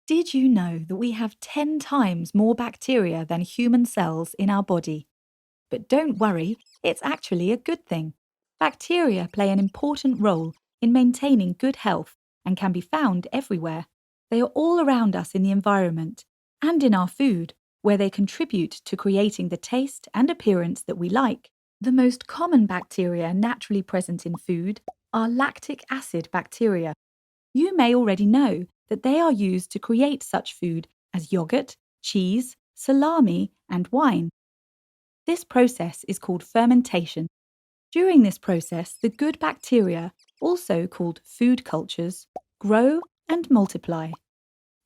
Did you know that we have 10 times more bacteria than human cells in our body? But don't worry, it's actually a good thing. Bacteria play an important role in maintaining good health and can be found everywhere. They are all around us in the environment and in our food, where they contribute to creating the taste and appearance that we like. The most common bacteria naturally present in food are lactic acid bacteria. You may already know that they are used to create such food as yogurt, cheese, salami, and wine. This process is called fermentation. During this process, the good bacteria, also called food cultures, grow and multiply.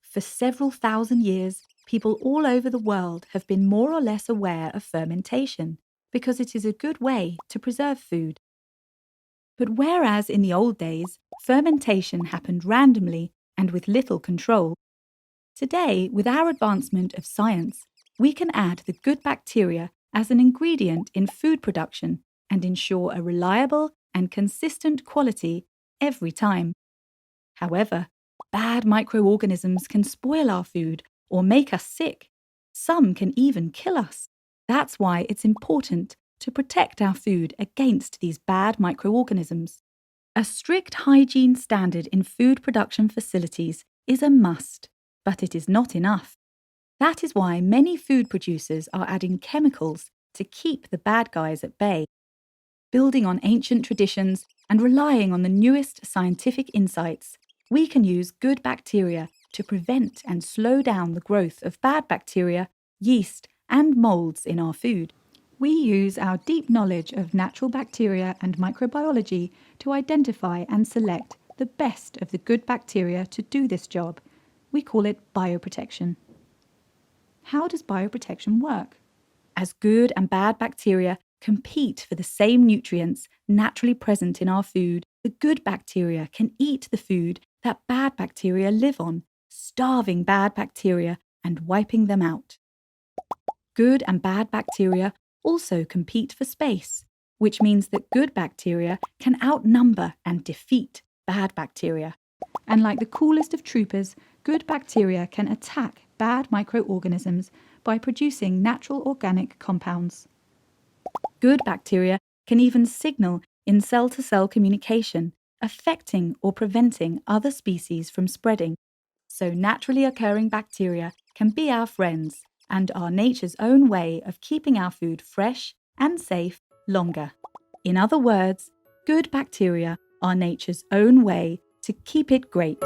For several thousand years, people all over the world have been more or less aware of fermentation because it is a good way to preserve food. But whereas in the old days, fermentation happened randomly and with little control, today, with our advancement of science, we can add the good bacteria as an ingredient in food production and ensure a reliable and consistent quality every time. However, bad microorganisms can spoil our food or make us sick. Some can even kill us. That's why it's important to protect our food against these bad microorganisms. A strict hygiene standard in food production facilities is a must, but it is not enough. That is why many food producers are adding chemicals to keep the bad guys at bay. Building on ancient traditions and relying on the newest scientific insights, we can use good bacteria to prevent and slow down the growth of bad bacteria, yeast, and molds in our food. We use our deep knowledge of natural bacteria and microbiology to identify and select the best of the good bacteria to do this job. We call it bioprotection. How does bioprotection work? As good and bad bacteria compete for the same nutrients naturally present in our food, the good bacteria can eat the food that bad bacteria live on, starving bad bacteria and wiping them out. Good and bad bacteria also compete for space, which means that good bacteria can outnumber and defeat bad bacteria. And like the coolest of troopers, good bacteria can attack bad microorganisms by producing natural organic compounds. Good bacteria can even signal in cell-to-cell communication, affecting or preventing other species from spreading. So naturally occurring bacteria can be our friends and are nature's own way of keeping our food fresh and safe longer. In other words, good bacteria are nature's own way to keep it great.